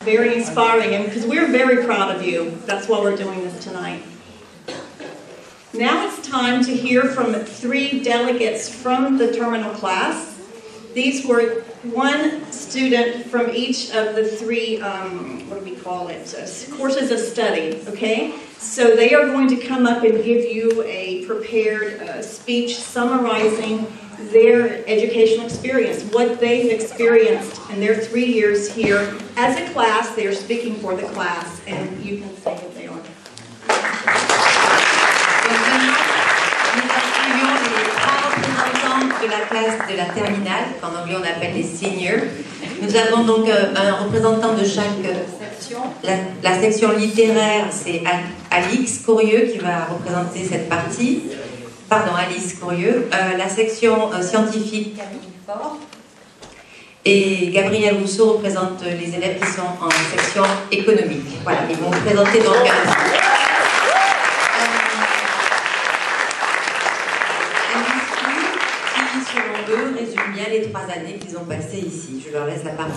Very inspiring, and because we're very proud of you. That's why we're doing this tonight. Now it's time to hear from 3 delegates from the terminal class. These were one student from each of the 3, what do we call it, courses of study, okay? So they are going to come up and give you a prepared speech summarizing their educational experience, what they've experienced in their 3 years here. As a class, they are speaking for the class, and you can say what they are. De la classe de la terminale, qu'en anglais on appelle les seniors. Nous avons donc un représentant de chaque section. La section littéraire, c'est Alix Courieux qui va représenter cette partie. Pardon, Alice Courieux. La section scientifique, Camille Fort. Et Gabriel Rousseau représente les élèves qui sont en section économique. Voilà, ils vont présenter donc eux résument bien les 3 années qu'ils ont passées ici. Je leur laisse la parole.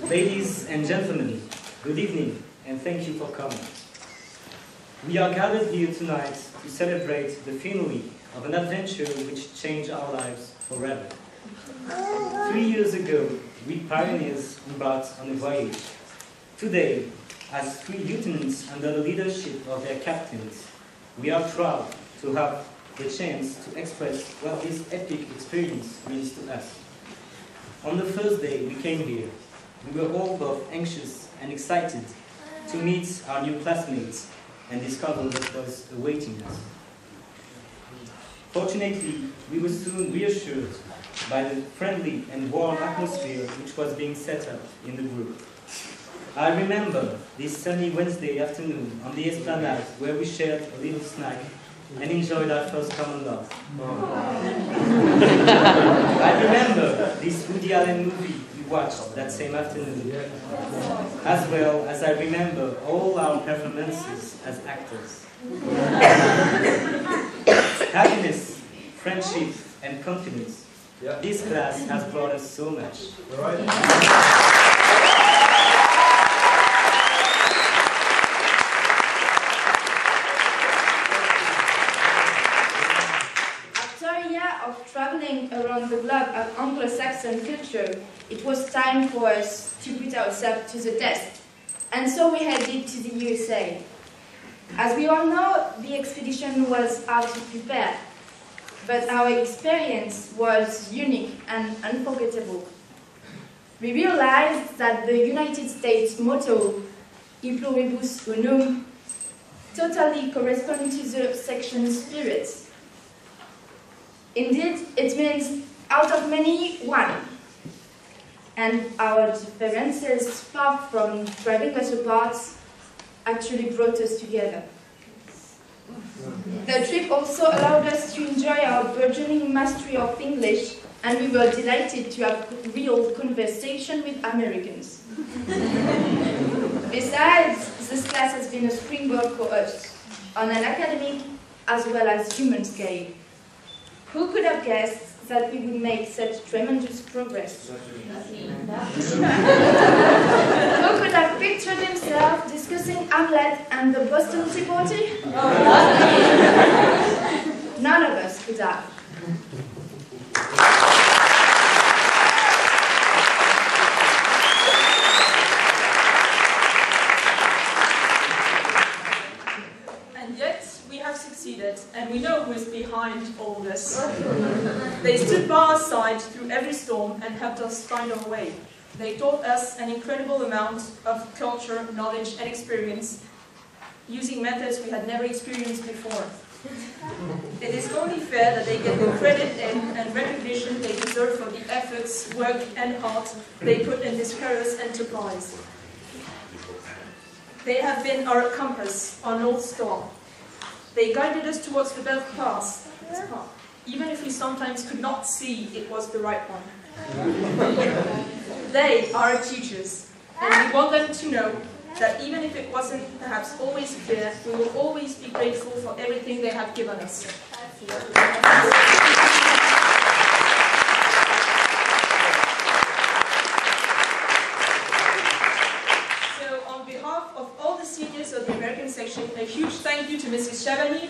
Ladies and gentlemen, good evening and thank you for coming. We are gathered here tonight to celebrate the finale of an adventure which changed our lives forever. 3 years ago, we pioneers embarked on a voyage. Today, as 3 lieutenants under the leadership of their captains, we are proud to have the chance to express what this epic experience means to us. On the first day we came here, we were all both anxious and excited to meet our new classmates and discover what was awaiting us. Fortunately, we were soon reassured by the friendly and warm atmosphere which was being set up in the group. I remember this sunny Wednesday afternoon on the esplanade where we shared a little snack and enjoyed our first common laugh. I remember this Woody Allen movie we watched that same afternoon, as well as I remember all our performances as actors. Happiness, friendship, and confidence. This class has brought us so much. After a year of traveling around the globe of Anglo-Saxon culture, it was time for us to put ourselves to the test. And so we headed to the USA. As we all know, the expedition was hard to prepare, but our experience was unique and unforgettable. We realized that the United States motto, E pluribus unum, totally corresponds to the section spirit. Indeed, it means out of many, one. And our differences, far from driving us apart, actually brought us together. The trip also allowed us to enjoy our burgeoning mastery of English, and we were delighted to have real conversation with Americans. Besides, this class has been a springboard for us, on an academic as well as human scale. Who could have guessed that we would make such tremendous progress? Who could have pictured himself discussing Hamlet and the Boston Tea Party? None of us could have. And yet, we have succeeded, and we know who is behind all this. They stood by our side through every storm and helped us find our way. They taught us an incredible amount of culture, knowledge, and experience, using methods we had never experienced before. It is only fair that they get the credit and recognition they deserve for the efforts, work, and heart they put in this perilous enterprise. They have been our compass, our North Star. They guided us towards the best path, even if we sometimes could not see it was the right one. They are our teachers, and We want them to know that even if it wasn't perhaps always clear, we will always be grateful for everything they have given us. So on behalf of all the seniors of the American section, a huge thank you to Mrs. Chavani.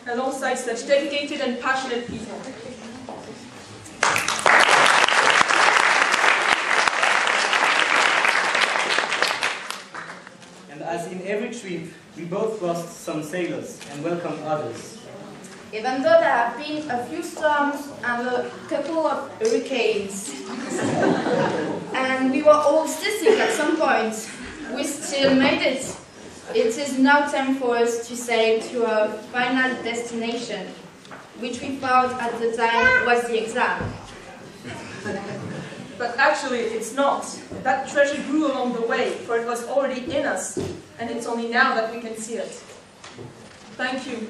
Alongside such dedicated and passionate people. And as in every trip, we both lost some sailors and welcomed others. Even though there have been a few storms and a couple of hurricanes, and we were all seasick at some point, we still made it. It is now time for us to sail to our final destination, which we thought at the time was the exam. But actually, it's not. That treasure grew along the way, for it was already in us, and it's only now that we can see it. Thank you.